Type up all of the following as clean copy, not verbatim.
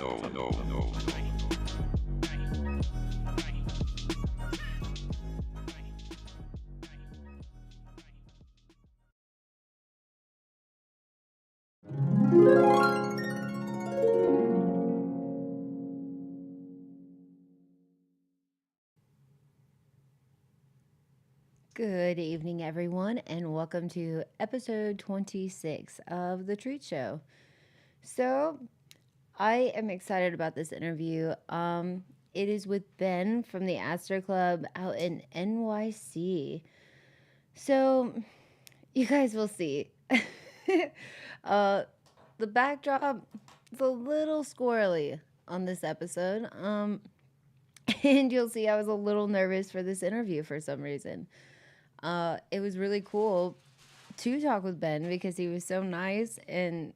no. Good evening, everyone, and welcome to episode 26 of The Treat Show. So, I am excited about this interview. It is with Ben from the ASTOR Club out in NYC. So, you guys will see. uh, the backdrop is a little squirrely on this episode. And you'll see I was a little nervous for this interview for some reason. It was really cool to talk with Ben because he was so nice, and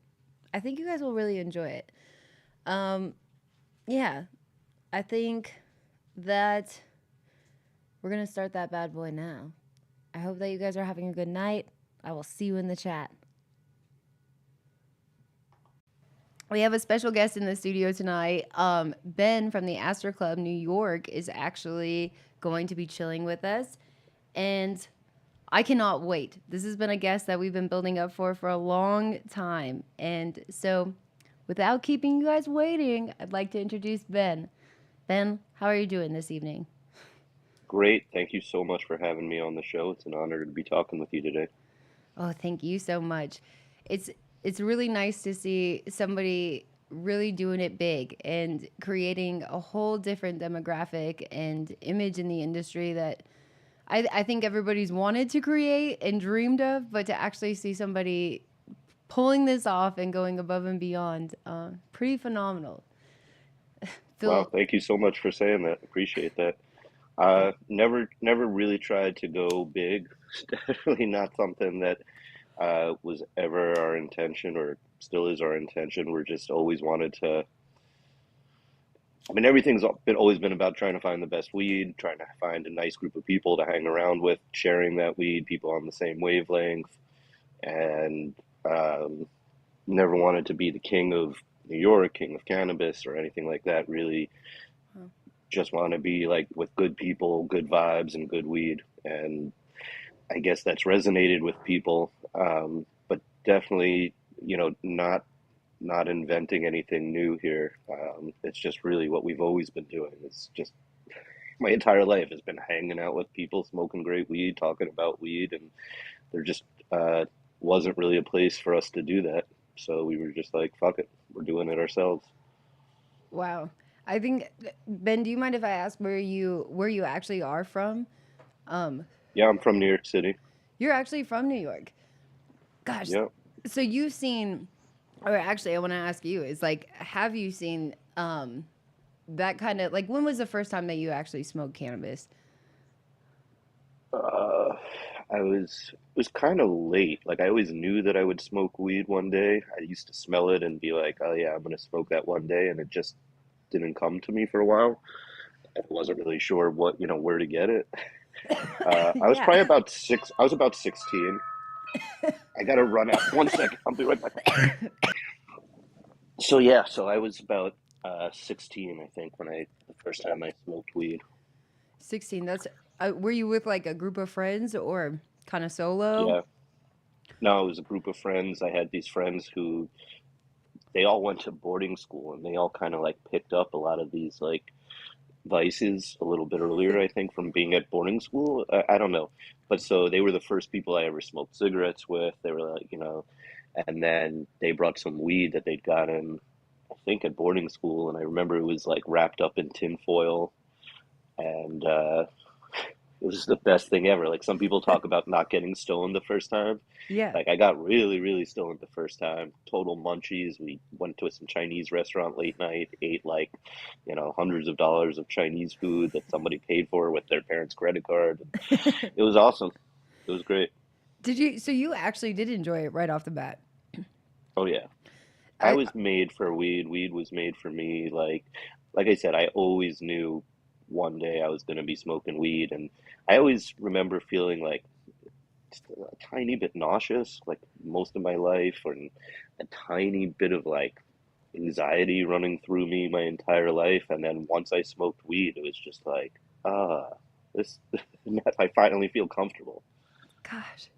I think you guys will really enjoy it. Um, yeah, I think that we're gonna start that bad boy now. I hope that you guys are having a good night. I will see you in the chat. We have a special guest in the studio tonight. Ben from the Astor Club New York is actually going to be chilling with us, and I cannot wait. This has been a guest that we've been building up for a long time. And so, without keeping you guys waiting, I'd like to introduce Ben. Ben, how are you doing this evening? Great. Thank you so much for having me on the show. It's an honor to be talking with you today. Oh, thank you so much. It's it's really nice to see somebody really doing it big and creating a whole different demographic and image in the industry that I think everybody's wanted to create and dreamed of, but to actually see somebody pulling this off and going above and beyond, pretty phenomenal. Wow, Phil, thank you so much for saying that. Appreciate that. yeah, Never really tried to go big. It's definitely not something that was ever our intention or still is our intention. We're just always wanted to. I mean, always been about trying to find the best weed, trying to find a nice group of people to hang around with, sharing that weed, people on the same wavelength, and um, never wanted to be the king of New York, king of cannabis, or anything like that. Really, well, just want to be like with good people, good vibes, and good weed. And I guess that's resonated with people, but definitely, not inventing anything new here. It's just really what we've always been doing. It's just my entire life has been hanging out with people, smoking great weed, talking about weed, and there just wasn't really a place for us to do that. So we were just like, fuck it, we're doing it ourselves. wow. I think Ben, do you mind if I ask where you actually are from? Um, Yeah, I'm from New York City. you're actually from New York. Gosh, Yeah. so you've seen, or actually, I want to ask you is like, have you seen that kind of like when was the first time that you actually smoked cannabis? Uh, it was kind of late. Like I always knew that I would smoke weed one day. I used to smell it and be like, "Oh yeah, I'm gonna smoke that one day," and it just didn't come to me for a while. I wasn't really sure where to get it. I was Yeah. probably about six. I was about 16. I gotta run out. One second. I'll be right back. So yeah, so I was about 16, I think, when I the first time I smoked weed. 16. That's were you with like a group of friends or kind of solo? Yeah. No, it was a group of friends. I had these friends who they all went to boarding school and they all kind of like picked up a lot of these like vices a little bit earlier, I think, from being at boarding school. I don't know. But so they were the first people I ever smoked cigarettes with. They were like, and then they brought some weed that they'd gotten, I think, at boarding school. And I remember it was like wrapped up in tin foil. And it was the best thing ever. Like some people talk about not getting stoned the first time. Yeah. Like I got really, really stoned the first time. Total munchies. We went to some Chinese restaurant late night, ate like, hundreds of dollars of Chinese food that somebody paid for with their parents' credit card. It was awesome. It was great. Did you so you actually did enjoy it right off the bat? Oh yeah. I I was made for weed. Weed was made for me. Like I said, I always knew one day I was going to be smoking weed, and I always remember feeling like just a tiny bit nauseous, like most of my life, and a tiny bit of like, anxiety running through me my entire life. And then once I smoked weed, it was just like, ah, this, I finally feel comfortable. Gosh.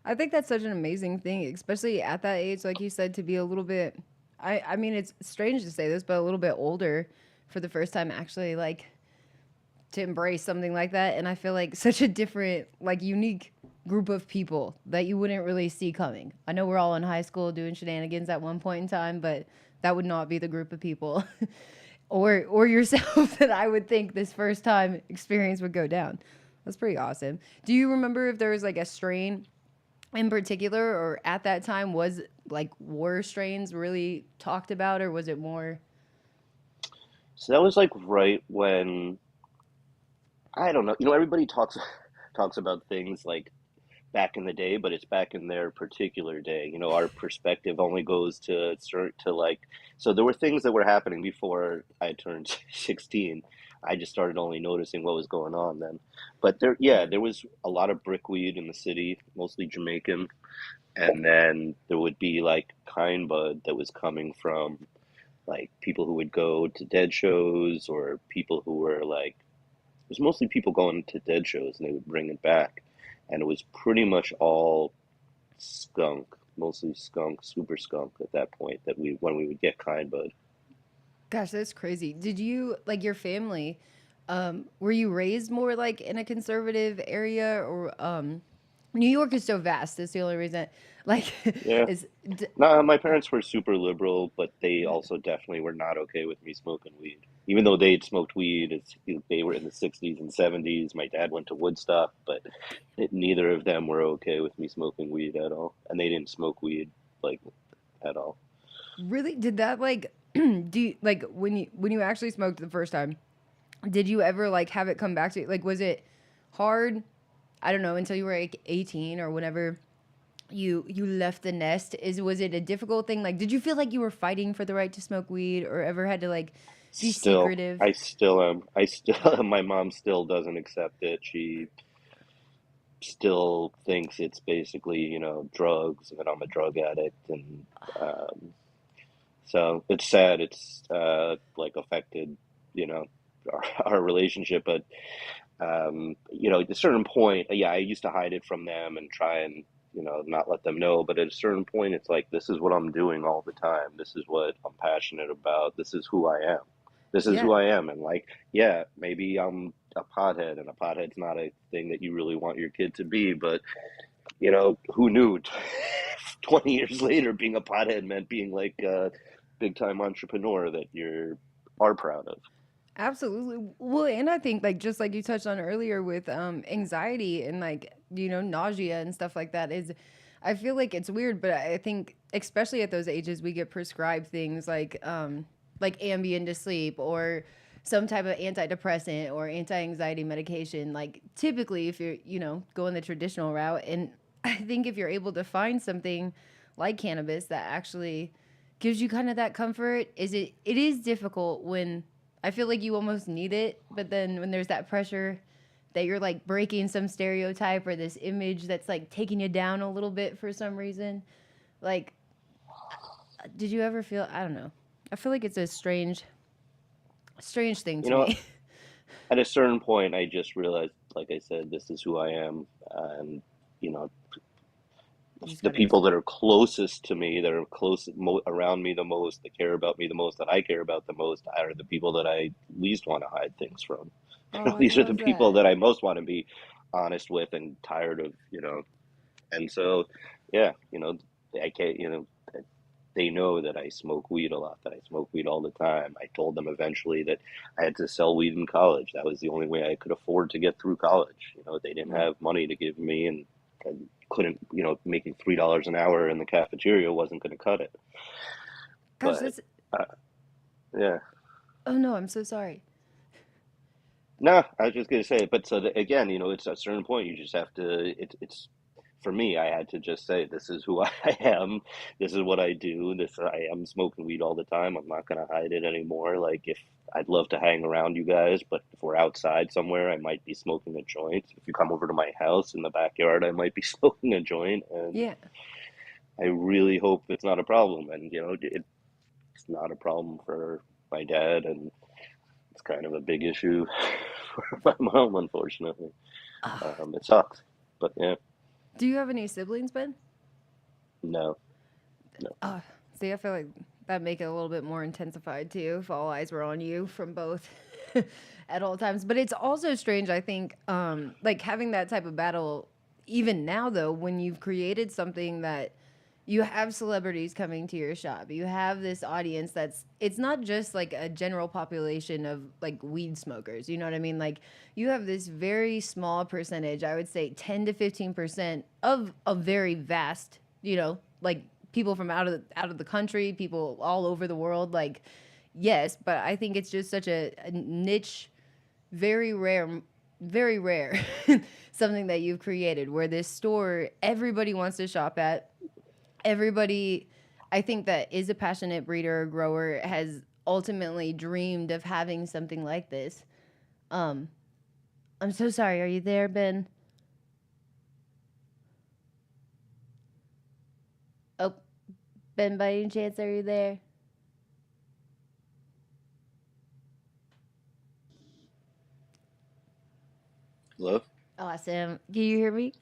I think that's such an amazing thing, especially at that age, like you said, to be a little bit. I mean, it's strange to say this, but a little bit older for the first time, actually, like to embrace something like that. And I feel like such a different, like unique group of people that you wouldn't really see coming. I know we're all in high school doing shenanigans at one point in time, but that would not be the group of people or yourself that I would think this first time experience would go down. That's pretty awesome. Do you remember if there was like a strain in particular, or at that time, was like were strains really talked about, or was it more? So that was like right when, I don't know, everybody talks talks about things like back in the day, but it's back in their particular day. Our perspective only goes to like, so there were things that were happening before I turned 16. I just started only noticing what was going on then. But there, yeah, there was a lot of brickweed in the city, mostly Jamaican, and then there would be like kind bud that was coming from like people who would go to dead shows, or people who were like, it was mostly people going to dead shows and they would bring it back. And it was pretty much all skunk, mostly skunk, super skunk at that point that we when we would get kind bud. Gosh, that's crazy. Did you like your family? Were you raised more like in a conservative area, or New York is so vast. That's the only reason. Like, Yeah. is No, my parents were super liberal, but they also definitely were not okay with me smoking weed. Even though they'd smoked weed, they were in the 60s and 70s. My dad went to Woodstock, but neither of them were okay with me smoking weed at all. And they didn't smoke weed like at all. really did that like do you, like when you actually smoked the first time? Did you ever like have it come back to you? Like, was it hard? I don't know, until you were like 18 or whenever you left the nest. Is was it a difficult thing? Like, did you feel like you were fighting for the right to smoke weed, or ever had to like be Still, secretive? I still am. I Oh, still, my mom still doesn't accept it. She still thinks it's basically, drugs, and that I'm a drug addict. And um, so it's sad. It's like affected, you know, our relationship. But at a certain point, yeah, I used to hide it from them and try and, not let them know. But at a certain point, it's like, this is what I'm doing all the time. This is what I'm passionate about. This is who I am. This is who yeah. I am. And like, yeah, maybe I'm a pothead, and a pothead's not a thing that you really want your kid to be. But, who knew 20 years later being a pothead meant being like a big time entrepreneur that you're are proud of. Absolutely. Well, and I think like just like you touched on earlier with anxiety and like nausea and stuff like that is I feel like it's weird, but I think especially at those ages we get prescribed things like Ambien to sleep or some type of antidepressant or anti-anxiety medication, like typically if you're going the traditional route. And I think if you're able to find something like cannabis that actually gives you kind of that comfort, it is difficult when I feel like you almost need it, but then when there's that pressure that you're like breaking some stereotype or this image that's like taking you down a little bit for some reason. Like, did you ever feel? I don't know. I feel like it's a strange thing You to know, me. at a certain point, I just realized, like I said, this is who I am. And, you know, You just the gotta people accept. that are closest to me, that are around me the most, that care about me the most, that I care about the most, are the people that I least want to hide things from. Oh, I These are the love people that. that I most want to be honest with and tired of, And so, yeah, I can't, they know that I smoke weed a lot, that I smoke weed all the time. I told them eventually that I had to sell weed in college. That was the only way I could afford to get through college. They didn't Right. have money to give me, and couldn't, making $3 an hour in the cafeteria wasn't going to cut it. Gosh, But that's. uh, yeah, Oh no, I'm so sorry. no, I was just going to say it. But so that, again, it's at a certain point you just have to. It's for me, I had to just say, this is who I am. This is what I do. I am smoking weed all the time. I'm not going to hide it anymore. Like, if I'd love to hang around you guys, but if we're outside somewhere, I might be smoking a joint. If you come over to my house in the backyard, I might be smoking a joint. And Yeah. I really hope it's not a problem. And, It's not a problem for my dad, and it's kind of a big issue for my mom, unfortunately. Ah, It sucks, but yeah, do you have any siblings, Ben? no, no. Uh, See, I feel like that make it a little bit more intensified too if all eyes were on you from both at all times. But it's also strange, I think, like having that type of battle even now though, when you've created something that you have celebrities coming to your shop. You have this audience that's it's not just like a general population of like weed smokers. You know what I mean? Like you have this very small percentage, I would say 10 to 15% of a very vast, like people from out of the country, people all over the world like yes, but I think it's just such a niche, very rare something that you've created where this store everybody wants to shop at, everybody I think that is a passionate breeder or grower has ultimately dreamed of having something like this. Um, I'm so sorry. Are you there, Ben? Oh, Ben, by any chance, are you there? Hello? Awesome. Can you hear me?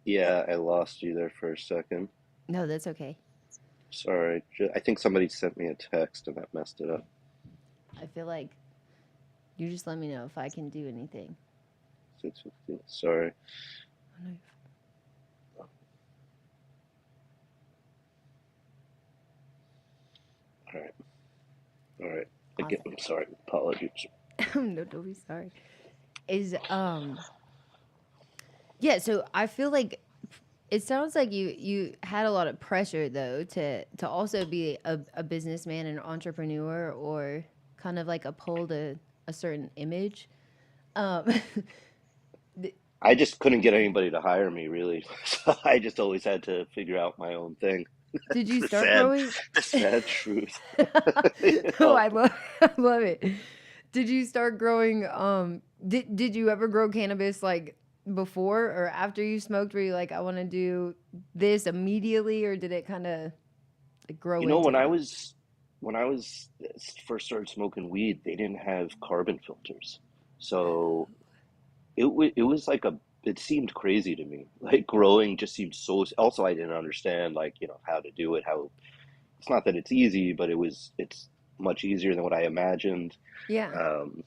Yeah, I lost you there for a second. No, that's okay. Sorry. I think somebody sent me a text and that messed it up. I feel like you just let me know if I can do anything. 6:15. Sorry. All right. All right. Again, Awesome. I'm sorry. Apologies. No, don't be sorry. Is Yeah, so I feel like it sounds like you had a lot of pressure though to also be a businessman and entrepreneur or kind of like uphold a certain image. Um, I just couldn't get anybody to hire me, really. So I just always had to figure out my own thing. did It's you start growing? the sad truth. You Oh, know? I love it. Did you start growing? Did you ever grow cannabis like before or after you smoked? Were you like, I want to do this immediately, or did it kind of like grow You know, into that? when I was first started smoking weed, they didn't have carbon filters. So it was like a it seemed crazy to me. Like growing just seemed so also I didn't understand like, how to do it, how it's not that it's easy, but it's much easier than what I imagined. Yeah. Um,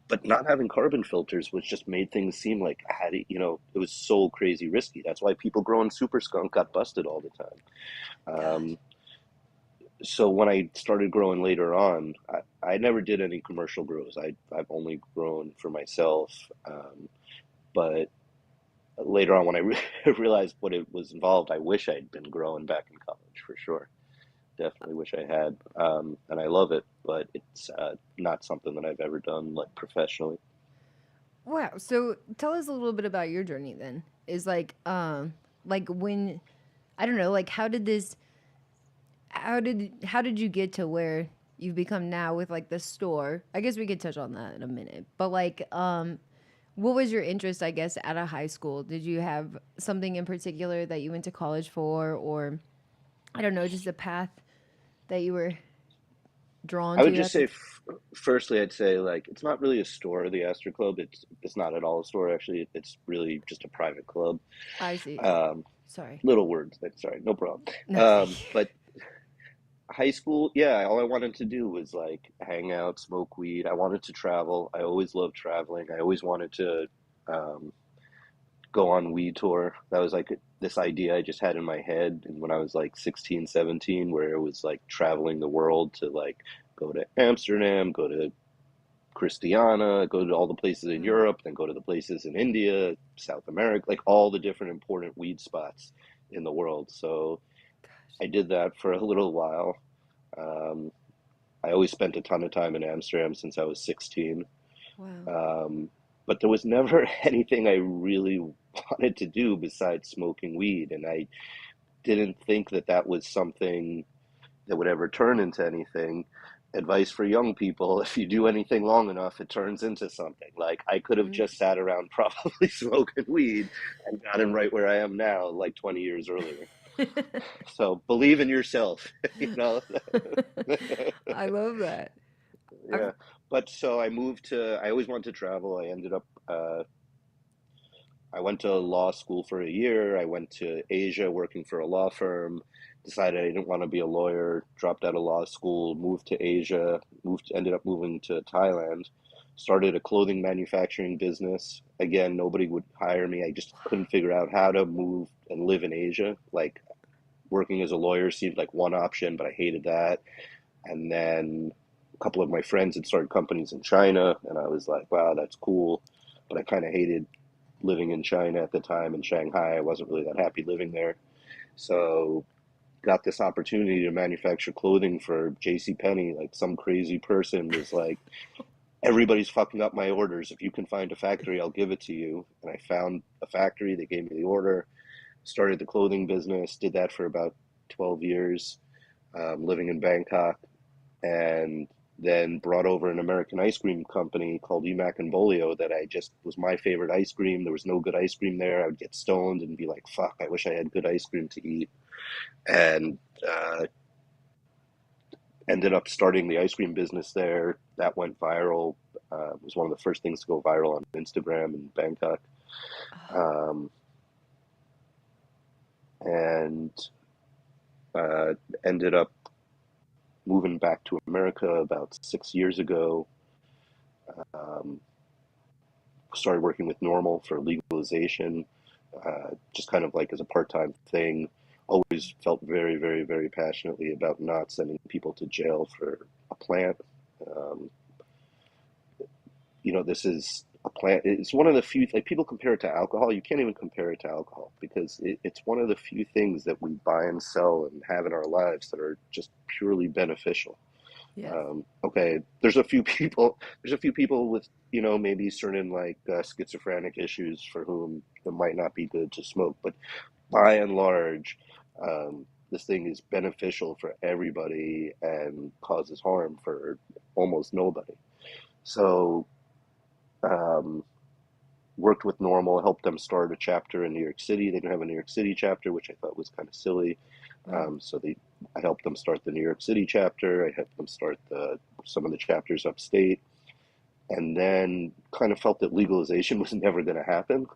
but not having carbon filters was just made things seem like I had it was so crazy risky. That's why people growing super skunk got busted all the time. Gosh. Um, so when I started growing later on, I never did any commercial grows. I've only grown for myself. But later on, when I realized what it was involved, I wish I'd been growing back in college for sure. Definitely wish I had. And I love it, but it's not something that I've ever done like professionally. Wow. So tell us a little bit about your journey then. Is like when I don't know, like how did you get to where you've become now with like the store? I guess we could touch on that in a minute. But like what was your interest, I guess, out of high school? Did you have something in particular that you went to college for or I don't know, just a path that you were drawn I would to just at the say, firstly, I'd say like it's not really a store, the Astor Club. It's not at all a store actually. It's really just a private club. I see. Um, Sorry. Little words. Sorry, no problem. No, thank you. But high school, yeah, all I wanted to do was like hang out, smoke weed. I wanted to travel. I always loved traveling. I always wanted to um, go on weed tour. That was like this idea I just had in my head. And when I was like 16, 17, where it was like traveling the world to like go to Amsterdam, go to Christiana, go to all the places in Mm, Europe, then go to the places in India, South America, like all the different important weed spots in the world. So gosh. I did that for a little while. Um, I always spent a ton of time in Amsterdam since I was 16. Wow. Um, but there was never anything I really wanted to do besides smoking weed. And I didn't think that that was something that would ever turn into anything. Advice for young people, if you do anything long enough, it turns into something. Like I could have Mm. just sat around probably smoking weed and gotten right where I am now, like 20 years earlier. So believe in yourself, you know. I love that. I've Yeah. But so I moved to, I always wanted to travel. I ended up, I went to law school for a year. I went to Asia working for a law firm, decided I didn't want to be a lawyer, dropped out of law school, moved to Asia, ended up moving to Thailand, started a clothing manufacturing business. Again, nobody would hire me. I just couldn't figure out how to move and live in Asia. Like working as a lawyer seemed like one option, but I hated that. And then a couple of my friends had started companies in China, and I was like, wow, that's cool. But I kind of hated living in China at the time in Shanghai. I wasn't really that happy living there. So got this opportunity to manufacture clothing for J.C. Penney. Like some crazy person was like, everybody's fucking up my orders. If you can find a factory, I'll give it to you. And I found a factory. They gave me the order, started the clothing business, did that for about 12 years, living in Bangkok, and then brought over an American ice cream company called Emac and Bolio that I just was my favorite ice cream. There was no good ice cream there. I would get stoned and be like, fuck, I wish I had good ice cream to eat. And ended up starting the ice cream business there. That went viral. It was one of the first things to go viral on Instagram in Bangkok. Um, and uh, ended up moving back to America about 6 years ago. Um, Started working with Normal for legalization, just kind of like as a part-time thing. Always felt very, very, very passionately about not sending people to jail for a plant. Um, this is a plant. It's one of the few, like people compare it to alcohol. You can't even compare it to alcohol because it's one of the few things that we buy and sell and have in our lives that are just purely beneficial. Yes. Okay, there's a few people with, maybe certain like schizophrenic issues for whom it might not be good to smoke, but by and large, this thing is beneficial for everybody and causes harm for almost nobody. So, um, worked with Normal, helped them start a chapter in New York City. They didn't have a New York City chapter, which I thought was kind of silly. Wow. I helped them start the New York City chapter. I helped them start some of the chapters upstate, and then kind of felt that legalization was never going to happen.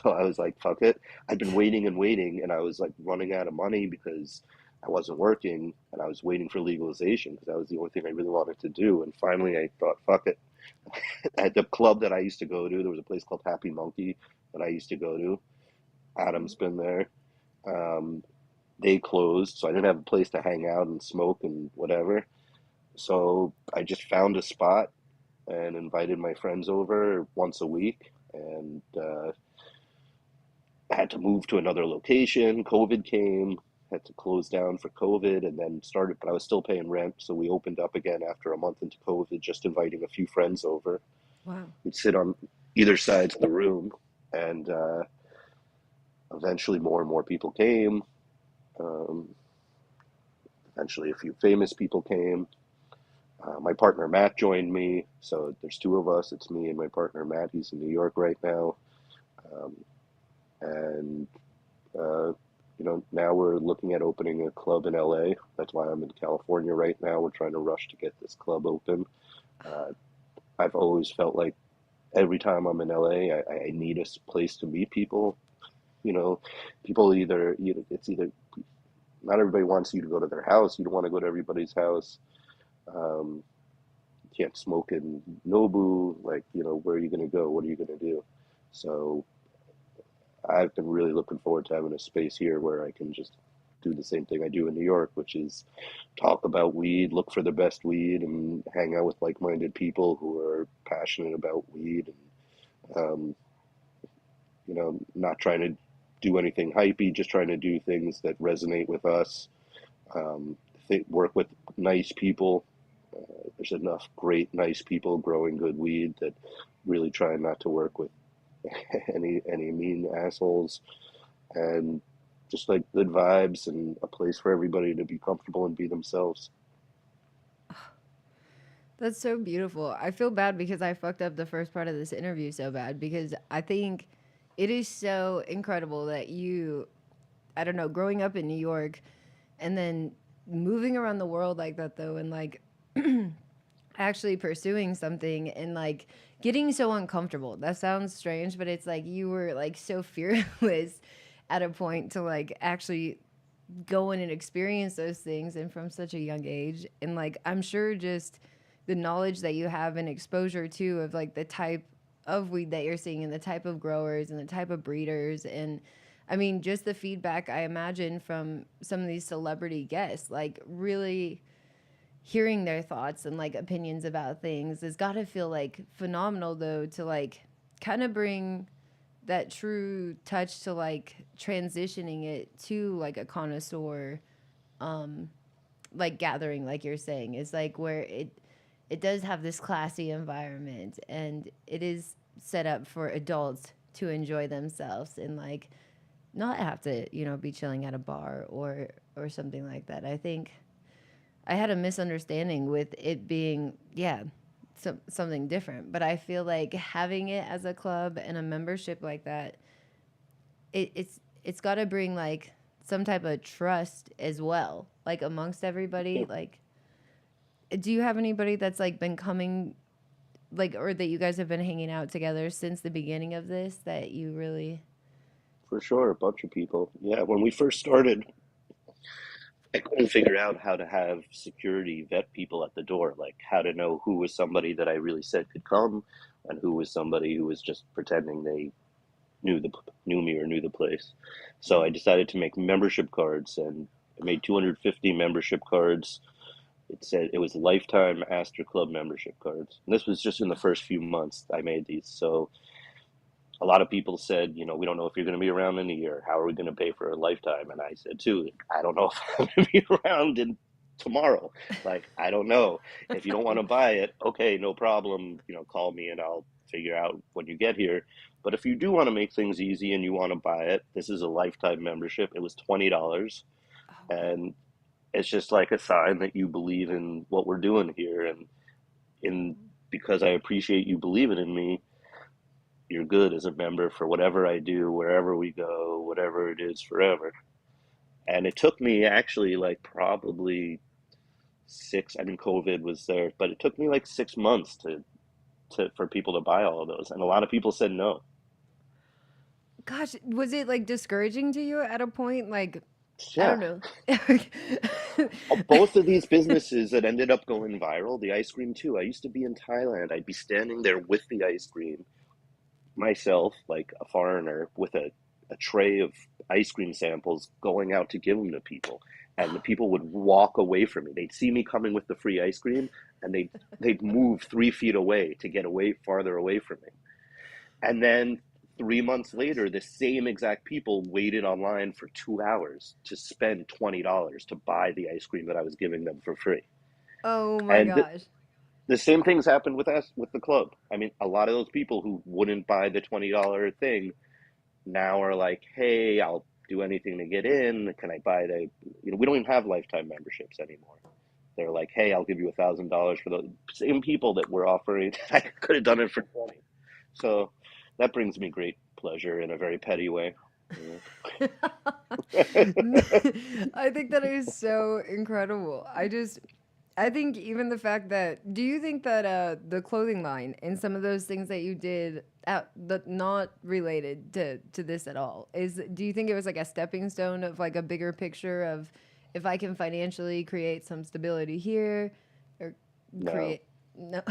So I was like, fuck it. I'd been waiting and waiting, and I was like running out of money because I wasn't working, and I was waiting for legalization because that was the only thing I really wanted to do. And finally, I thought, fuck it. At the club that I used to go to, there was a place called Happy Monkey that I used to go to. Mhm. Adam's been there. Um, they closed, so I didn't have a place to hang out and smoke and whatever. So I just found a spot and invited my friends over once a week, and had to move to another location. COVID came, had to close down for COVID, and then started. But I was still paying rent, so we opened up again after a month into COVID, just inviting a few friends over. Wow. We'd sit on either sides of the room, and eventually more and more people came. Um, Eventually, a few famous people came. My partner Matt joined me, so there's two of us. It's me and my partner Matt. He's in New York right now, um, and uh, now we're looking at opening a club in LA. That's why I'm in California right now. We're trying to rush to get this club open. Uh, I've always felt like every time I'm in LA, I need a place to meet people. You know, people it's either not everybody wants you to go to their house. You don't want to go to everybody's house. Um, you can't smoke in Nobu. Like, where are you going to go? What are you going to do? So I've been really looking forward to having a space here where I can just do the same thing I do in New York, which is talk about weed, look for the best weed, and hang out with like-minded people who are passionate about weed, and not trying to do anything hypey, just trying to do things that resonate with us. Um, Work with nice people. There's enough great, nice people growing good weed that really try not to work with any mean assholes, and just like good vibes and a place for everybody to be comfortable and be themselves. That's so beautiful. I feel bad because I fucked up the first part of this interview so bad because I think it is so incredible that you I don't know, growing up in New York and then moving around the world like that though, and like actually pursuing something and like getting so uncomfortable. That sounds strange, but it's like you were like so fearless at a point to like actually go in and experience those things and from such a young age. And like I'm sure just the knowledge that you have and exposure to of like the type of weed that you're seeing and the type of growers and the type of breeders and I mean just the feedback I imagine from some of these celebrity guests, like really hearing their thoughts and like opinions about things has got to feel like phenomenal though, to like kind of bring that true touch to like transitioning it to like a connoisseur like gathering, like you're saying, is like where it does have this classy environment and it is set up for adults to enjoy themselves and like not have to, you know, be chilling at a bar or something like that. I think I had a misunderstanding with it being, yeah, something different. But I feel like having it as a club and a membership like that, it's got to bring like some type of trust as well, like amongst everybody. Yeah, Like, do you have anybody that's like been coming, like, or that you guys have been hanging out together since the beginning of this that you really? for sure, a bunch of people. Yeah, when we first started, I couldn't figure out how to have security vet people at the door, like how to know who was somebody that I really said could come, and who was somebody who was just pretending they knew the knew me or knew the place. So I Right. decided to make membership cards, and I made 250 membership cards. It said it was lifetime Astor Club membership cards. And this was just in the first few months I made these. So a lot of people said, we don't know if you're going to be around in a year. How are we going to pay for a lifetime? And I said, too, I don't know if I'm going to be around in tomorrow. Like, I don't know. If you don't want to buy it, okay, no problem. Call me and I'll figure out when you get here. But if you do want to make things easy and you want to buy it, this is a lifetime membership. It was $20. Oh wow. And it's just like a sign that you believe in what we're doing here. And in because I appreciate you believing in me, you're good as a member for whatever I do, wherever we go, whatever it is, forever. And it took me actually like probably I mean, COVID was there, but it took me like 6 months for people to buy all of those. And a lot of people said no. Gosh, was it like discouraging to you at a point? Like, I Yeah. don't know. Both of these businesses that ended up going viral, the ice cream too. I used to be in Thailand. I'd be standing there with the ice cream myself, like a foreigner, with a tray of ice cream samples going out to give them to people. And the people would walk away from me. They'd see me coming with the free ice cream and they'd move 3 feet away to get away farther away from me. And then 3 months later, the same exact people waited online for 2 hours to spend $20 to buy the ice cream that I was giving them for free. Oh my And gosh. the same things happened with us with the club. I mean, a lot of those people who wouldn't buy the $20 thing now are like, hey, I'll do anything to get in. Can I buy we don't even have lifetime memberships anymore. They're like, hey, I'll give you $1,000 for the same people that were offering. I could have done it for 20. So that brings me great pleasure in a very petty way. You I think that is so incredible. I think even the fact that do you think that the clothing line and some of those things that you did that not related to this at all is do you think it was like a stepping stone of like a bigger picture of if I can financially create some stability here or no, create no.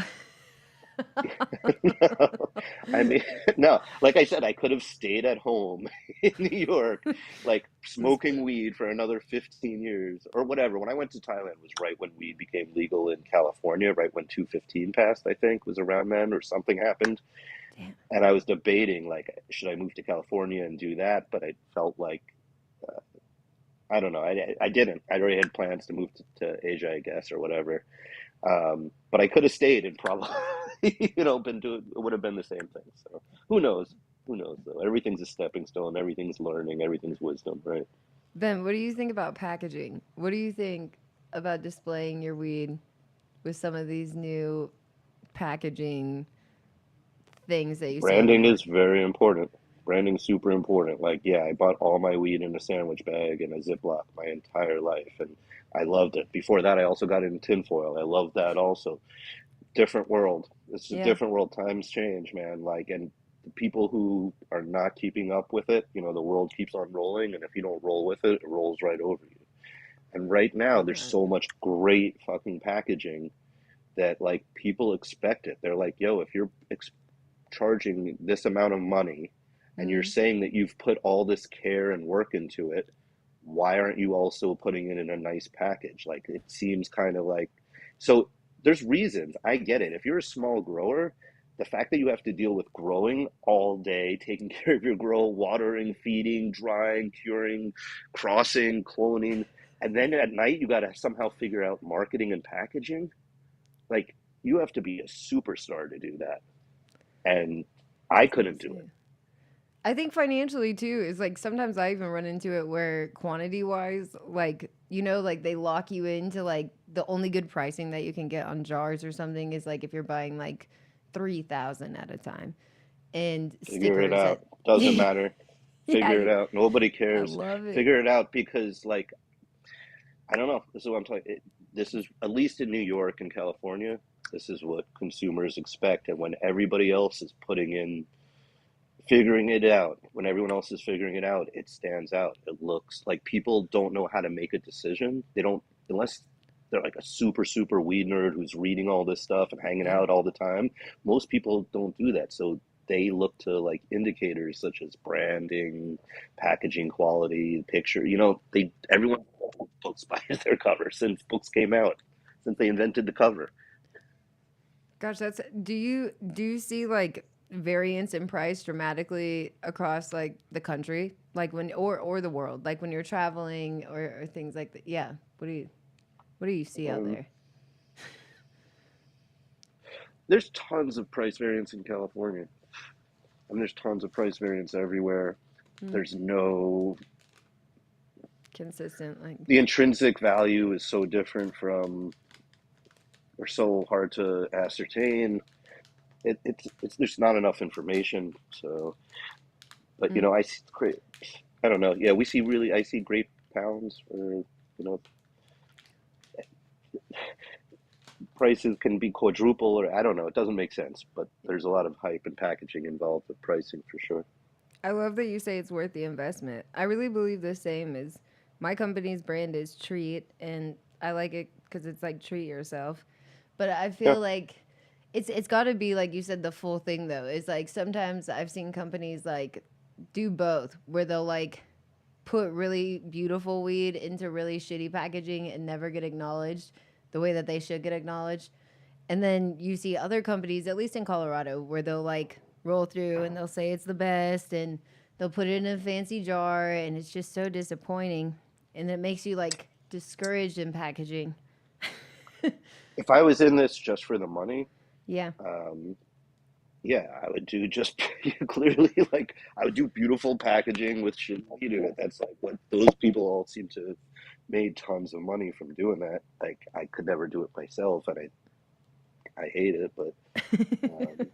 no. I mean, no. Like I said, I could have stayed at home in New York, like This- smoking weed for another 15 years or whatever. When I went to Thailand was right when weed became legal in California, right when 215 passed, I think, was around then or something happened. Damn. And I was debating, like, should I move to California and do that? But I felt like, I don't know, I didn't. I already had plans to move to Asia, I guess, or whatever. But I could have stayed and probably, been doing, it would have been the same thing. So who knows? Who knows though? Everything's a stepping stone. Everything's learning. Everything's wisdom, right? Ben, what do you think about packaging? What do you think about displaying your weed with some of these new packaging things that you see on the Branding is market? very important. Branding's super important. Like, yeah, I bought all my weed in a sandwich bag and a Ziploc my entire life, and I loved it. Before that, I also got it in tinfoil. I loved that also. Different world. It's a Yeah. different world. Times change, man. Like, and the people who are not keeping up with it, the world keeps on rolling, and if you don't roll with it, it rolls right over you. And right now, there's Uh, so much great fucking packaging that like people expect it. They're like, yo, if you're charging this amount of money and you're mm, saying that you've put all this care and work into it, why aren't you also putting it in a nice package? Like it seems kind of like so there's reasons. I get it. If you're a small grower, the fact that you have to deal with growing all day, taking care of your grow, watering, feeding, drying, curing, crossing, cloning, and then at night you got to somehow figure out marketing and packaging. Like you have to be a superstar to do that. And I it's couldn't do it. insane. I think financially too is like sometimes I even run into it where quantity wise, like, like they lock you into like the only good pricing that you can get on jars or something is like if you're buying like 3,000 at a time and Figure it stickers at, out. Doesn't yeah, matter. yeah, Figure it out. Nobody I cares. love it. Figure it out because, like, I don't know. This is what I'm talking. This is at least in New York and California. This is what consumers expect, and when everybody else is putting in, figuring it out, when everyone else is figuring it out, it stands out. It looks like people don't know how to make a decision. They don't unless they're like a super weed nerd who's reading all this stuff and hanging Yeah. out all the time. Most people don't do that, so they look to like indicators such as branding, packaging quality, picture. They everyone books by their cover since books came out, since they invented the cover. Gosh, do you see like variance in price dramatically across like the country? Like when or the world, like when you're traveling or things like that. Yeah. What do you see out Um, there? there's tons of price variance in California, and there's tons of price variance everywhere. Hmm. There's no Consistent, like The intrinsic value is so different from or so hard to ascertain. It's there's not enough information. So, but mm. I see great. I don't know. Yeah, I see great pounds for know prices can be quadruple or I don't know. It doesn't make sense, but there's a lot of hype and packaging involved with pricing for sure. I love that you say it's worth the investment. I really believe the same is my company's brand is Treat and I like it cuz it's like treat yourself. But I Yeah, feel like it's got to be like you said the full thing though. It's like sometimes I've seen companies like do both where they'll like put really beautiful weed into really shitty packaging and never get acknowledged the way that they should get acknowledged. And then you see other companies, at least in Colorado, where they'll like roll through and they'll say it's the best and they'll put it in a fancy jar and it's just so disappointing. And it makes you like discouraged in packaging. if I was in this just for the money, Yeah. um, yeah, I would do just clearly like I would do beautiful packaging with shit you do it. That's like what those people all seem to have made tons of money from doing that. Like I could never do it myself, and I hate it. But um,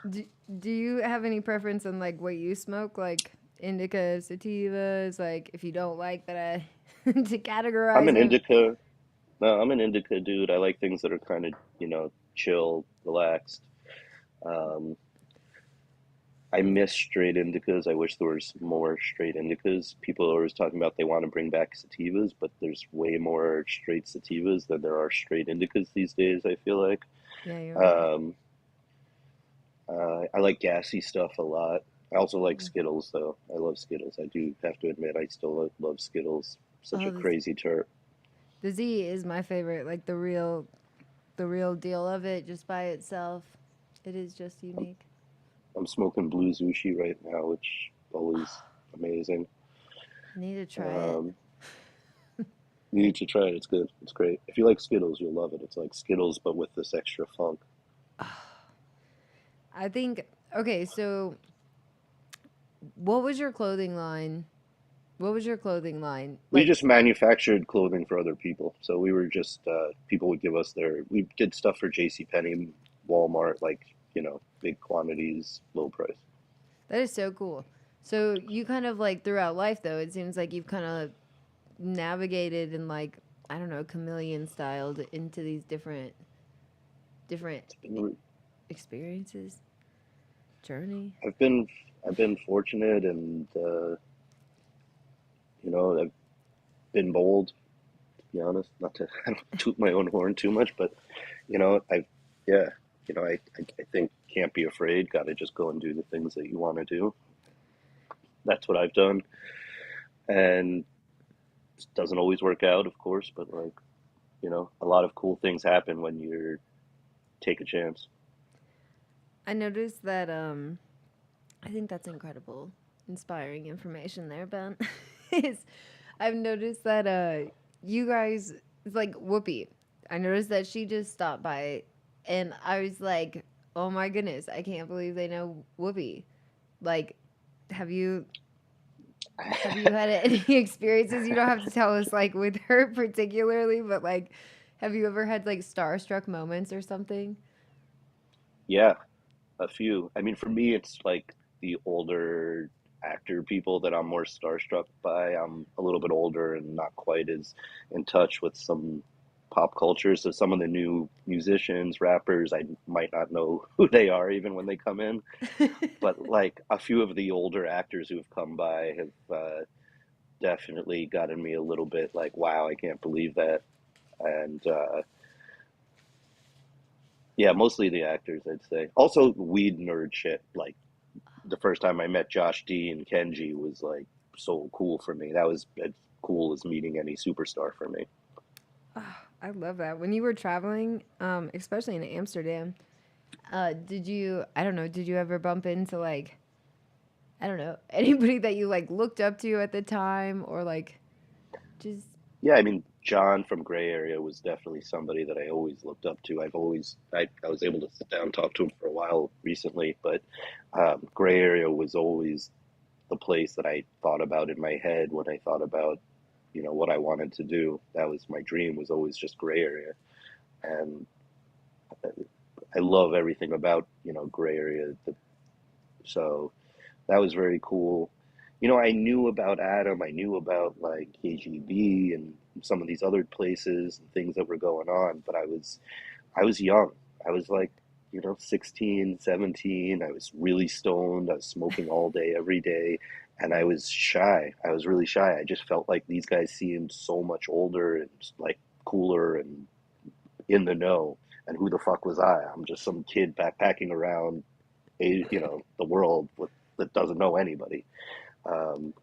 do, do you have any preference on like what you smoke? Like indica, sativas? Like if you don't like that, to I'm categorize an them? indica. No, I'm an indica dude. I like things that are kind of chill, relaxed. Um, I miss straight indicas. I wish there was more straight indicas. People are always talking about they want to bring back sativas, but there's way more straight sativas than there are straight indicas these days, I feel like. Yeah, you're right. Um, I like gassy stuff a lot. I also like Mm. Skittles, though. I love Skittles. I do have to admit, I still love Skittles. Such a Oh, crazy turd. the Z is my favorite. Like the real deal of it just by itself. It is just I'm, unique. I'm smoking Blue Zushi right now, which is always amazing. I need to try it. Um, you need to try it. It's good. It's great. If you like Skittles, you'll love it. It's like Skittles, but with this extra funk. I think okay, so what was your clothing line? What was your clothing line? We Like just manufactured clothing for other people. So we were just people would give us we did stuff for J.C. Penney, Walmart, like big quantities, low price. That is so cool. So you kind of like throughout life though, it seems like you've kind of navigated and like I don't know, chameleon styled into these different experiences, journey. I've been I've been fortunate, and I've been bold. To be honest, not to I don't toot my own horn too much, but I yeah, I think can't be afraid. Got to just go and do the things that you want to do. That's what I've done, and it doesn't always work out, of course, but like a lot of cool things happen when you take a chance. I noticed that I think that's incredible, inspiring information there, Ben. is I've noticed that you guys it's like Whoopi. I noticed that she just stopped by, and I was like, oh my goodness, I can't believe they know Whoopi. Like, have you have you had any experiences? You don't have to tell us like with her particularly, but like, have you ever had like starstruck moments or something? Yeah, a few. I mean, for me, it's like the older actor people that I'm more starstruck by. I'm a little bit older and not quite as in touch with some pop culture. So some of the new musicians, rappers, I might not know who they are even when they come in. But like a few of the older actors who have come by have definitely gotten me a little bit like, wow, I can't believe that. And yeah, mostly the actors, I'd say. Also, weed nerd shit, like the first time I met Josh D and Kenji was like so cool for me. That was as cool as meeting any superstar for me. Oh, I love that. When you were traveling, especially in Amsterdam, did you, I don't know, did you ever bump into like, I don't know, anybody that you like looked up to at the time or like just, Yeah, I mean, John from Gray Area was definitely somebody that I always looked up to. I was able to sit down and talk to him for a while recently, but Gray Area was always the place that I thought about in my head when I thought about, what I wanted to do. That was my dream, was always just Gray Area. And I love everything about, Gray Area. So that was very cool. I knew about Adam. I knew about like KGB and some of these other places and things that were going on, but I was young. I was like, 16, 17. I was really stoned. I was smoking all day, every day, and I was shy. I was really shy. I just felt like these guys seemed so much older and like cooler and in the know. And who the fuck was I? I'm just some kid backpacking around, the world that doesn't know anybody. Um,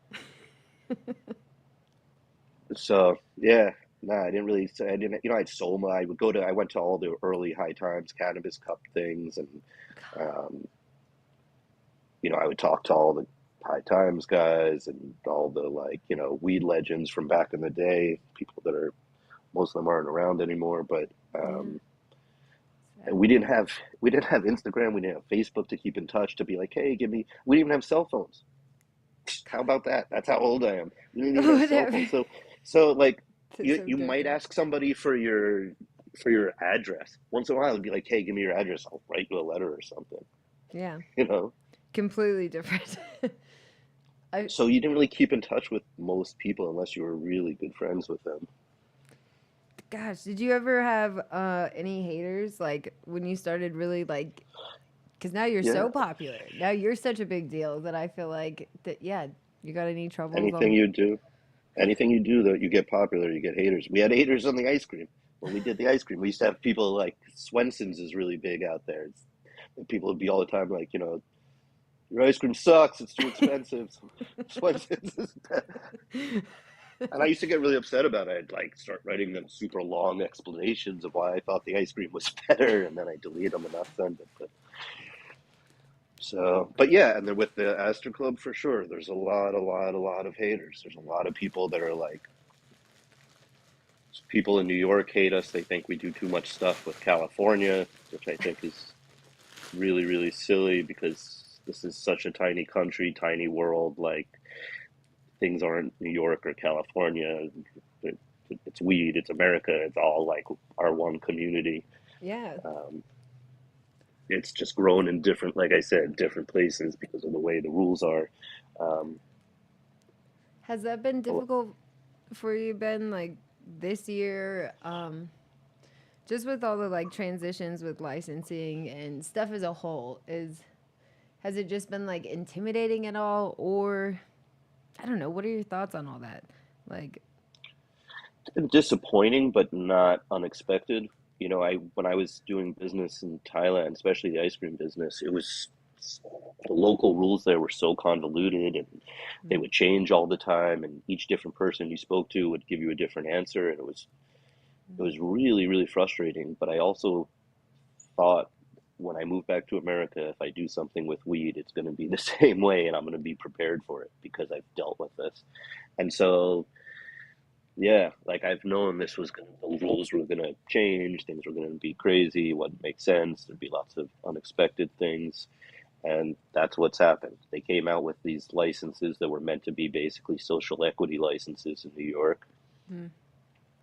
so yeah, no, I didn't really say I didn't. I had Soma. I went to all the early High Times Cannabis Cup things, and um, I would talk to all the High Times guys and all the like, weed legends from back in the day. People that are most of them aren't around anymore, but yeah, and we sadly. didn't have we didn't have Instagram. We didn't have Facebook to keep in touch to be like, hey, give me. We didn't even have cell phones. How about that? That's how old I am. We didn't even have cell Whatever. phones. So like That's so you might different. ask somebody for your address. Once in a while it'd be like, hey, give me your address. I'll write you a letter or something. Yeah, You know? completely different. I So you didn't really keep in touch with most people unless you were really good friends with them. Gosh, did you ever have any haters like when you started really like because now you're Yeah. so popular. Now you're such a big deal that I feel like that yeah, you got any troubles Anything on you do, anything you do that you get popular, you get haters. We had haters on the ice cream. When we did the ice cream, we used to have people like Swenson's is really big out there. People would be all the time like, your ice cream sucks. It's too expensive. Swenson's is better. And I used to get really upset about it. I'd like start writing them super long explanations of why I thought the ice cream was better, and then I delete them and not send it. But yeah, and then with the Astor Club for sure, there's a lot of haters. There's a lot of people that are like, people in New York hate us. They think we do too much stuff with California, which I think is really, really silly because this is such a tiny country, tiny world. Like things aren't New York or California. It's weed. It's America. It's all like our one community. yeah. Um, it's just grown in different, like I said, different places because of the way the rules are. Um, Has that been difficult for you, Ben? Like this year, just with all the like transitions with licensing and stuff as a whole, is has it just been like intimidating at all, or I don't know? What are your thoughts on all that? Like, Disappointing, but not unexpected. I when I was doing business in Thailand, especially the ice cream business, it was the local rules there were so convoluted, and they mm, would change all the time, and each different person you spoke to would give you a different answer, and it was really, really frustrating. But I also thought when I move back to America, if I do something with weed, it's going to be the same way, and I'm going to be prepared for it because I've dealt with this. And so yeah, like I've known this was gonna, the rules were gonna change, things were gonna be crazy, wouldn't make sense, there'd be lots of unexpected things, and that's what's happened. They came out with these licenses that were meant to be basically social equity licenses in New York. mm,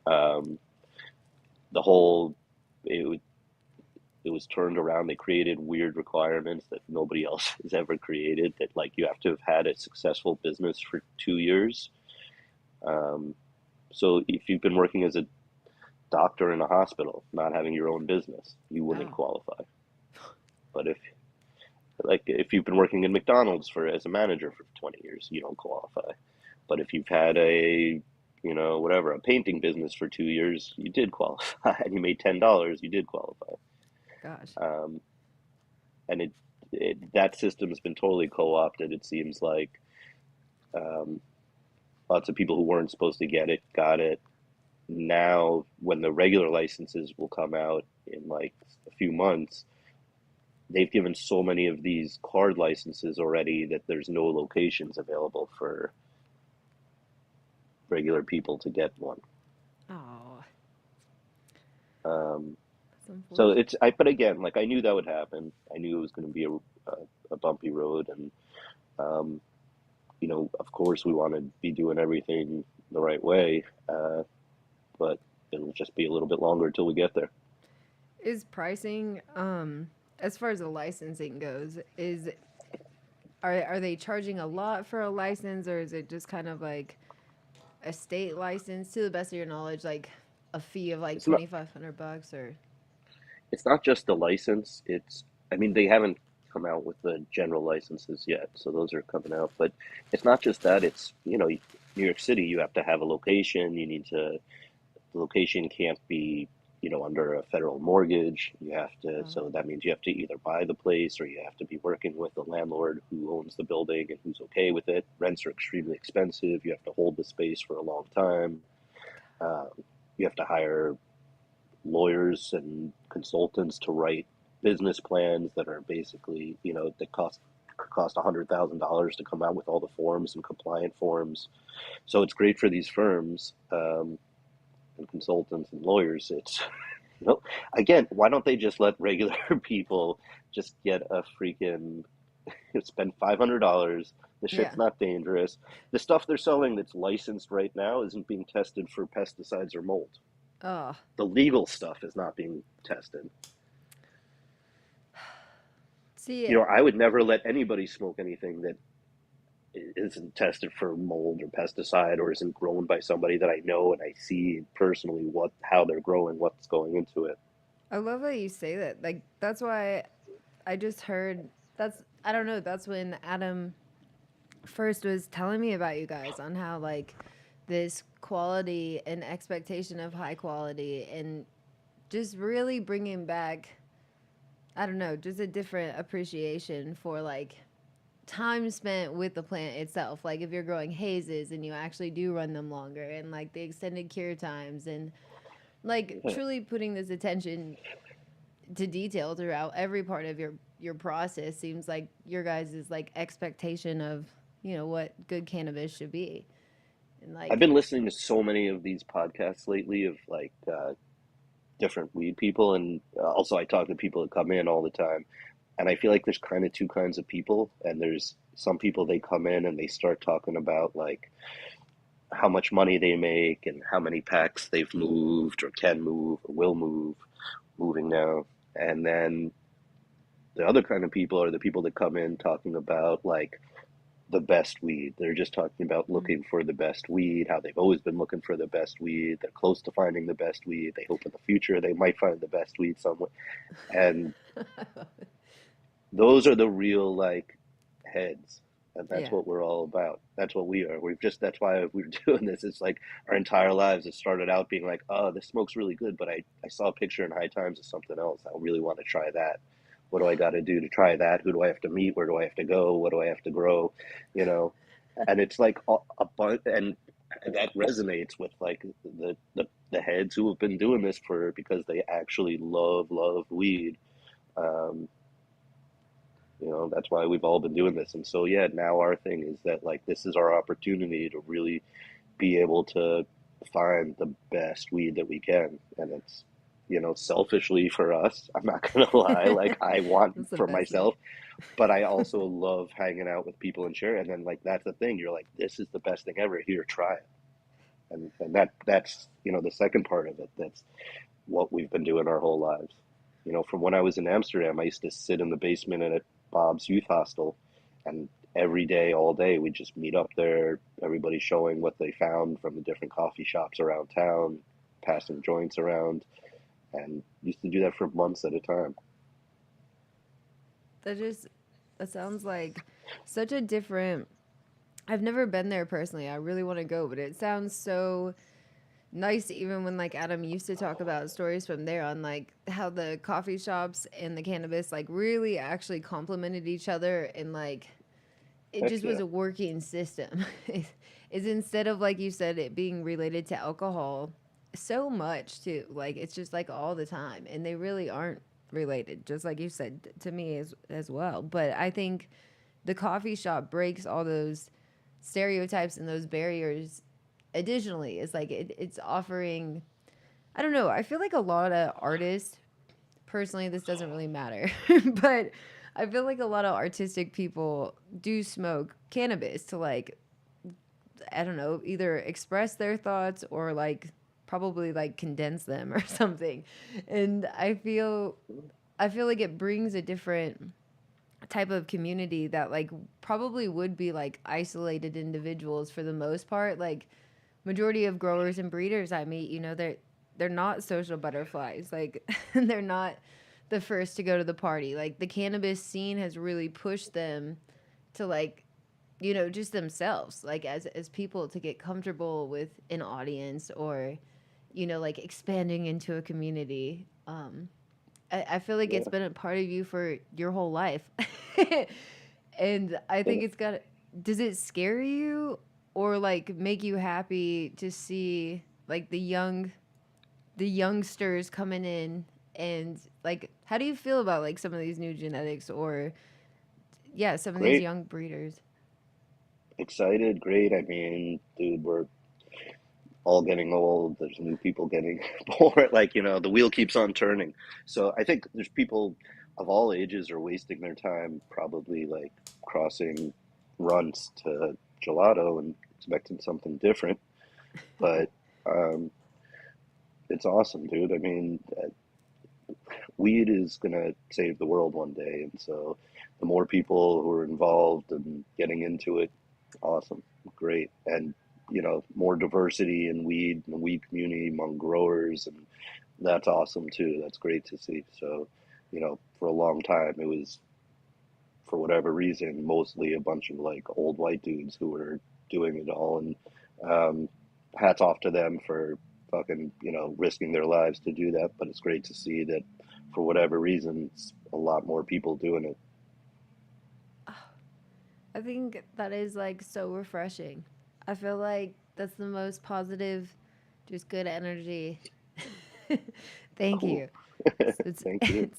Um, the whole it, it was turned around. They created weird requirements that nobody else has ever created. That like you have to have had a successful business for 2 years. Um, so if you've been working as a doctor in a hospital, not having your own business, you wouldn't oh, qualify. But if you've been working in McDonald's for as a manager for 20 years, you don't qualify. But if you've had a painting business for 2 years, you did qualify, and you made $10, you did qualify. gosh, Um, and that system has been totally co-opted. It seems like um, lots of people who weren't supposed to get it got it. Now, when the regular licenses will come out in like a few months, they've given so many of these card licenses already that there's no locations available for regular people to get one. oh, Um, that's so unfortunate. but again, like I knew that would happen. I knew it was going to be a bumpy road, and um, of course, we want to be doing everything the right way, but it'll just be a little bit longer until we get there. Is pricing, as far as the licensing goes, is are they charging a lot for a license, or is it just kind of like a state license, to the best of your knowledge, like a fee of like It's not. $2,500 or It's not just the license. I mean, they haven't come out with the general licenses yet, so those are coming out. But it's not just that. New York City, you have to have a location. The location can't be, under a federal mortgage. So that means you have to either buy the place or you have to be working with the landlord who owns the building and who's okay with it. Rents are extremely expensive. You have to hold the space for a long time. Um, you have to hire lawyers and consultants to write business plans that are basically, that cost $100,000 to come out with all the forms and compliant forms. So it's great for these firms and consultants and lawyers. It's again, why don't they just let regular people just get a freaking spend $500? The yeah. shit's not dangerous. The stuff they're selling that's licensed right now isn't being tested for pesticides or mold. Oh, The legal stuff is not being tested. see, I would never let anybody smoke anything that isn't tested for mold or pesticide or isn't grown by somebody that I know and I see personally how they're growing, what's going into it. I love that you say that. Like that's why I just heard that's I don't know, that's when Adam first was telling me about you guys on how like this quality and expectation of high quality and just really bringing back I don't know, just a different appreciation for like time spent with the plant itself. Like if you're growing hazes and you actually do run them longer and like the extended cure times and like Yeah. truly putting this attention to detail throughout every part of your process seems like your guys' like expectation of, what good cannabis should be. And I've like been listening to so many of these podcasts lately of like different weed people, and also I talk to people that come in all the time, and I feel like there's kind of two kinds of people, and there's some people they come in and they start talking about like how much money they make and how many packs they've moved or can move or will move moving now. And then The other kind of people are the people that come in talking about like the best weed. They're just talking about Mm. looking for the best weed, how they've always been looking for the best weed. They're close to finding the best weed. They hope in the future they might find the best weed somewhere. And those are the real like heads. And that's Yeah. what we're all about. That's what we are. We've just, that's why we're doing this. It's like our entire lives, it started out being like, oh, this smoke's really good, but I saw a picture in High Times of something else. I really want to try that. What do I got to do to try that? Who do I have to meet? Where do I have to go? What do I have to grow? You know, and it's like a bunch, and that resonates with like the heads who have been doing this for because they actually love weed. Um, that's why we've all been doing this. And so, yeah, now our thing is that like this is our opportunity to really be able to find the best weed that we can. And it's, selfishly for us, I'm not gonna lie, like I want That's the for best thing. myself, but I also love hanging out with people and share. And then like that's the thing, you're like, this is the best thing ever. Here, try it. And that's the second part of it. That's what we've been doing our whole lives. From when I was in Amsterdam, I used to sit in the basement at Bob's youth hostel, and every day, all day, we'd just meet up there. Everybody showing what they found from the different coffee shops around town, passing joints around, and used to do that for months at a time. That just that sounds like such a different. I've never been there personally. I really want to go, but it sounds so nice even when like Adam used to talk about stories from there on like how the coffee shops and the cannabis like really actually complemented each other and like it Heck just was yeah, a working system. Is instead of like you said it being related to alcohol so much too. Like it's just like all the time and they really aren't related just like you said to me as well. But I think the coffee shop breaks all those stereotypes and those barriers. Additionally, it's like it's offering, I don't know, I feel like a lot of artists, personally this doesn't really matter, but I feel like a lot of artistic people do smoke cannabis to like, I don't know, either express their thoughts or like probably like condense them or something. And I feel like it brings a different type of community that like probably would be like isolated individuals for the most part. Like majority of growers and breeders I meet, they're not social butterflies. Like they're not the first to go to the party. Like the cannabis scene has really pushed them to like, just themselves, like as people to get comfortable with an audience or, like expanding into a community. I feel like it's yeah, been a part of you for your whole life. And I yeah. think it's got, does it scare you or like make you happy to see like the youngsters coming in and like how do you feel about like some of these new genetics or yeah, some of these Great, young breeders? excited, great. I mean, dude, we're all getting old. There's new people getting born. Like, the wheel keeps on turning. So I think there's people of all ages are wasting their time probably like crossing runts to gelato and expecting something different. But um, it's awesome, dude. I mean, weed is going to save the world one day. And so the more people who are involved and getting into it, awesome, great. And, more diversity in weed, in the weed community among growers. And that's awesome too. That's great to see. So, for a long time, it was, for whatever reason, mostly a bunch of like old white dudes who were doing it all. And um, hats off to them for fucking, risking their lives to do that. But it's great to see that for whatever reason, it's a lot more people doing it. I think that is like so refreshing. I feel like that's the most positive, just good energy. Thank Cool. you. It's Thank you. it's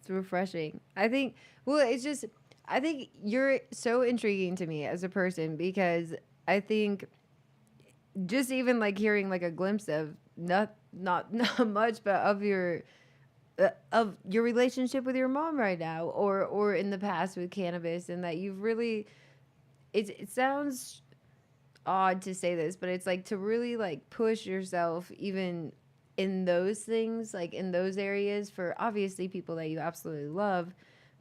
it's refreshing. I think well, it's just I think you're so intriguing to me as a person because I think just even like hearing like a glimpse of not not much but of your relationship with your mom right now or in the past with cannabis and that you've really it sounds odd to say this, but it's like to really like push yourself even in those things, like in those areas for obviously people that you absolutely love,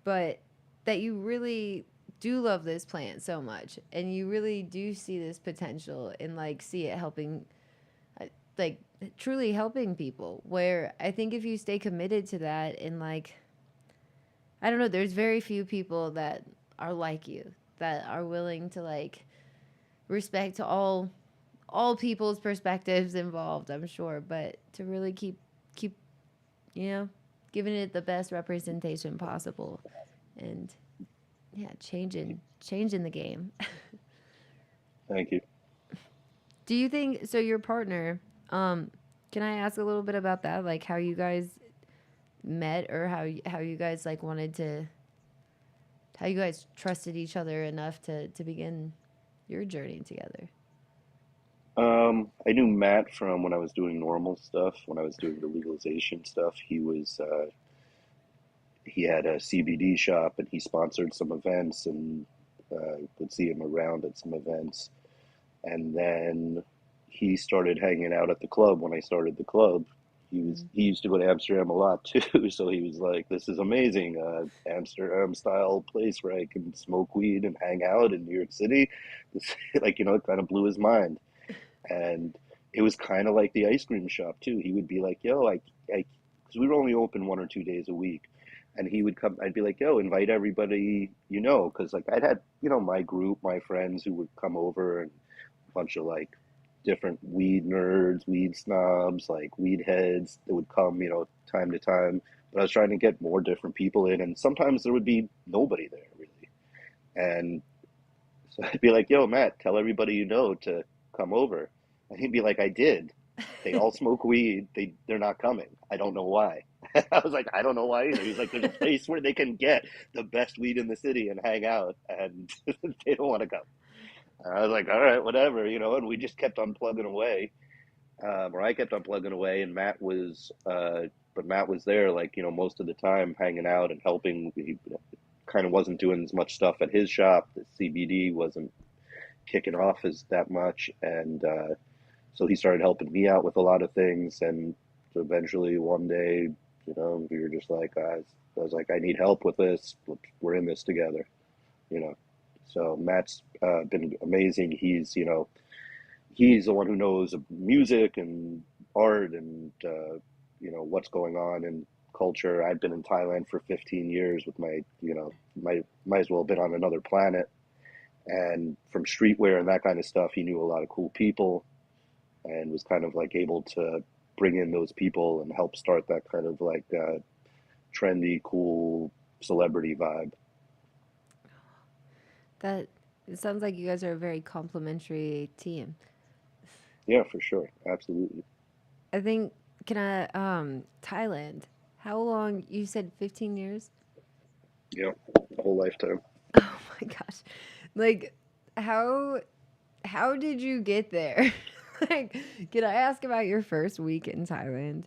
but that you really do love this plant so much and you really do see this potential and like see it helping, uh, like truly helping people, where I think if you stay committed to that and like, I don't know, there's very few people that are like you, that are willing to like respect all people's perspectives involved, I'm sure, but to really keep you know, giving it the best representation possible, and yeah, changing the game. Thank you. Do you think so? Your partner, um, can I ask a little bit about that? Like how you guys met, or how you guys like wanted to, how you guys trusted each other enough to begin your journey together. I knew Matt from when I was doing normal stuff, when I was doing the legalization stuff. He had a CBD shop and he sponsored some events and would see him around at some events. And then he started hanging out at the club when I started the club. Mm. He used to go to Amsterdam a lot too, so he was like, "This is amazing, Amsterdam style place where I can smoke weed and hang out in New York City." Like, it kind of blew his mind. And it was kind of like the ice cream shop too. He would be like, "Yo, because we were only open 1 or 2 days a week." And he would come, I'd be like, "Yo, invite everybody, because like I'd had, my group, my friends who would come over, and a bunch of like different weed nerds, weed snobs, like weed heads that would come, time to time. But I was trying to get more different people in, and sometimes there would be nobody there really. And so I'd be like, "Yo, Matt, tell everybody you know to come over." And he'd be like, "I did. They all smoke weed. They're not coming. I don't know why." I was like, "I don't know why either." He's like, "There's a place where they can get the best weed in the city and hang out, and they don't want to come." And I was like, "All right, whatever, And we just kept on plugging away, or I kept on plugging away, and but Matt was there, like, most of the time, hanging out and helping. He kind of wasn't doing as much stuff at his shop. The CBD wasn't kicking off as that much, and so he started helping me out with a lot of things. And so eventually one day, we were just like, I was like, "I need help with this. We're in this together," you know. So Matt's been amazing. He's the one who knows music and art and what's going on in culture. I've been in Thailand for 15 years with might as well have been on another planet. And from streetwear and that kind of stuff, he knew a lot of cool people and was kind of like able to bring in those people and help start that kind of like trendy, cool celebrity vibe. That, it sounds like you guys are a very complimentary team. Yeah, for sure, absolutely. I think, can I, Thailand. How long? You said 15 years? Yeah, the whole lifetime. Oh my gosh. Like how how did you get there? Like, can I ask about your first week in Thailand?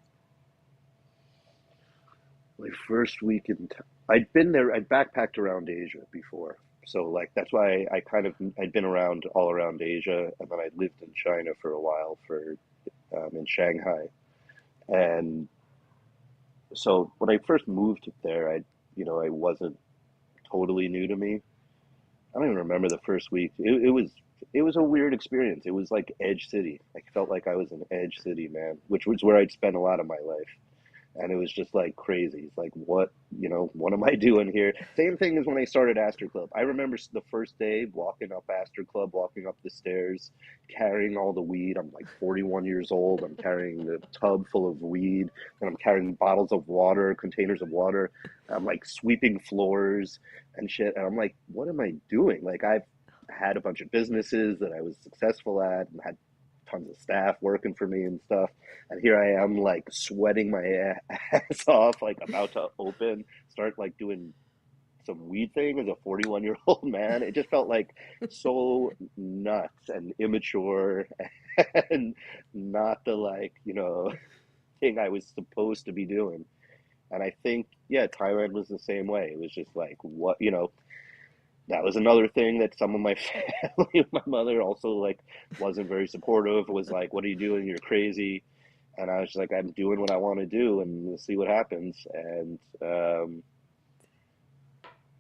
My first week I'd been there. I'd backpacked around Asia before, so like that's why I'd been around all around Asia, and then I lived in China for a while for in Shanghai, and so when I first moved there, I wasn't totally new to me. I don't even remember the first week. It was a weird experience. It was like Edge City. I felt like I was in Edge City, man, which was where I'd spent a lot of my life. And it was just like crazy. It's like, what am I doing here? Same thing as when I started Astor Club. I remember the first day walking up Astor Club, walking up the stairs, carrying all the weed. I'm like 41 years old. I'm carrying the tub full of weed, and I'm carrying bottles of water, containers of water. I'm like sweeping floors and shit. And I'm like, what am I doing? Like, I've had a bunch of businesses that I was successful at and had tons of staff working for me and stuff. And here I am, like sweating my ass off, like about to start like doing some weed thing as a 41-year-old man. It just felt like so nuts and immature and not the thing I was supposed to be doing. And I think, yeah, Thailand was the same way. It was just like, that was another thing that some of my family, my mother also like wasn't very supportive, was like, "What are you doing? You're crazy." And I was just like, "I'm doing what I want to do and we'll see what happens." And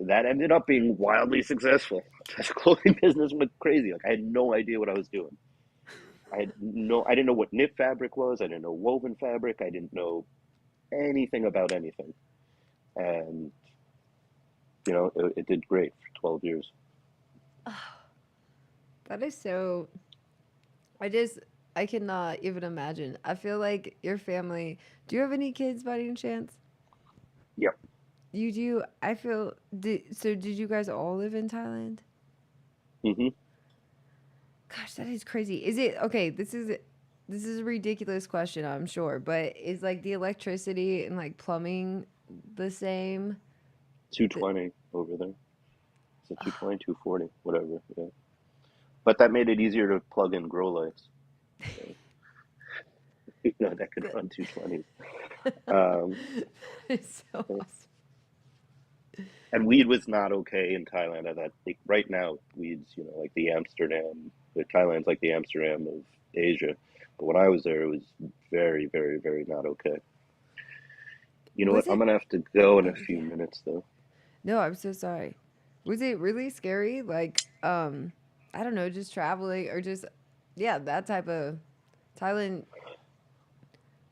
that ended up being wildly successful. This clothing business went crazy. Like I had no idea what I was doing. I didn't know what knit fabric was. I didn't know woven fabric. I didn't know anything about anything. And, it did great for 12 years. That is so. I cannot even imagine. I feel like your family. Do you have any kids by any chance? Yep. You do. I feel. So did you guys all live in Thailand? Hmm. Gosh, that is crazy. Is it okay? This is a ridiculous question, I'm sure, but is like the electricity and like plumbing the same? The, 220 over there. Is it 220, 240, whatever. Yeah. But that made it easier to plug in grow lights. So, that could run 220s. Um, it's so awesome. and weed was not okay in Thailand at that. Like, right now, weed's, like Thailand's like the Amsterdam of Asia. But when I was there, it was very, very, very not okay. You know what? Was I'm it? gonna have to go in a Oh few yeah. minutes, though. No, I'm so sorry. Was it really scary? Like, I don't know, just traveling or just, yeah, that type of Thailand.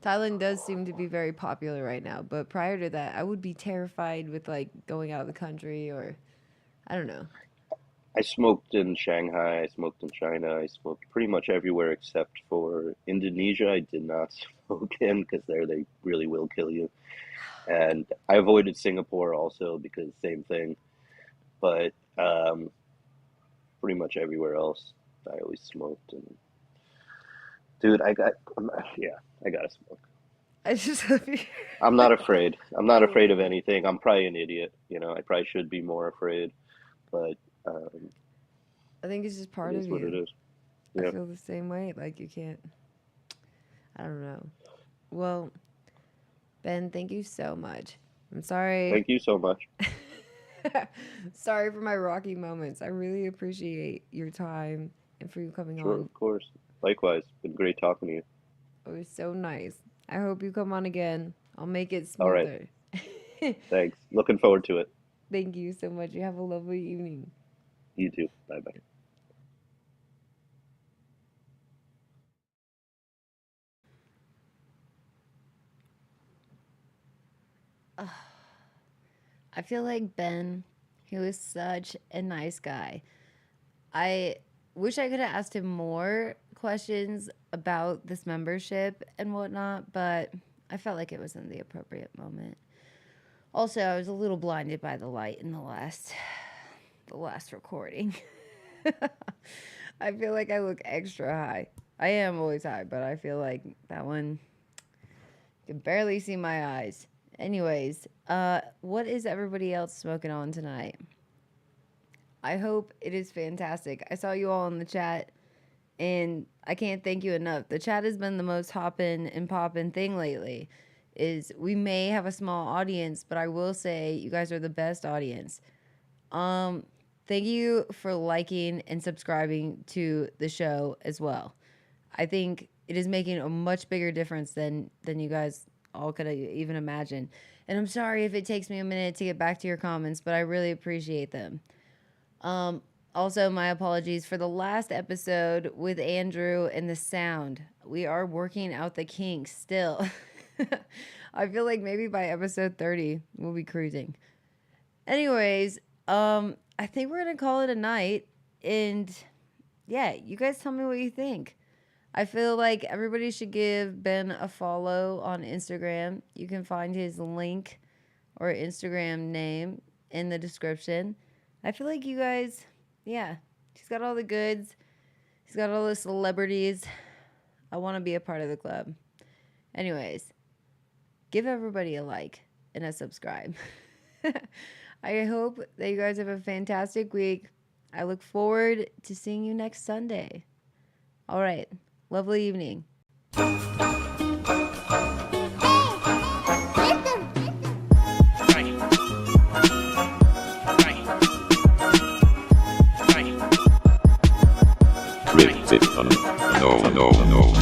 Thailand does seem to be very popular right now, but prior to that, I would be terrified with like going out of the country or I don't know. I smoked in Shanghai, I smoked in China, I smoked pretty much everywhere except for Indonesia. I did not smoke in because there they really will kill you. And I avoided Singapore also because same thing. But pretty much everywhere else, I always smoked. And dude, yeah, I gotta smoke. I just I'm not afraid. I'm not afraid of anything. I'm probably an idiot. I probably should be more afraid, but um, I think it's just it part is of what it you. is. I Yeah. feel the same way. Like you can't. I don't know. Well, Ben, thank you so much. I'm sorry. Thank you so much. Sorry for my rocky moments. I really appreciate your time and for you coming Sure, on. of course. Likewise. Been great talking to you. It was so nice. I hope you come on again. I'll make it All right. smoother. Thanks. Looking forward to it. Thank you so much. You have a lovely evening. You too. Bye bye. I feel like Ben, he was such a nice guy. I wish I could have asked him more questions about this membership and whatnot, but I felt like it wasn't the appropriate moment. Also, I was a little blinded by the light in the last recording. I feel like I look extra high. I am always high, but I feel like that one you can barely see my eyes. Anyways, what is everybody else smoking on tonight? I hope it is fantastic. I saw you all in the chat, and I can't thank you enough. The chat has been the most hoppin' and poppin' thing lately. Is we may have a small audience, but I will say you guys are the best audience. Um, Thank you for liking and subscribing to the show as well. I think it is making a much bigger difference than you guys all could even imagine. And I'm sorry if it takes me a minute to get back to your comments, but I really appreciate them. Um, Also, my apologies for the last episode with Andrew and the sound. We are working out the kinks still. I feel like maybe by episode 30 we'll be cruising. Anyways, I think we're gonna call it a night. And yeah, you guys tell me what you think. I feel like everybody should give Ben a follow on Instagram. You can find his link or Instagram name in the description. I feel like you guys, yeah, he's got all the goods. He's got all the celebrities. I want to be a part of the club. Anyways, give everybody a like and a subscribe. I hope that you guys have a fantastic week. I look forward to seeing you next Sunday. All right. Lovely evening. Rick Titton. No, no, no.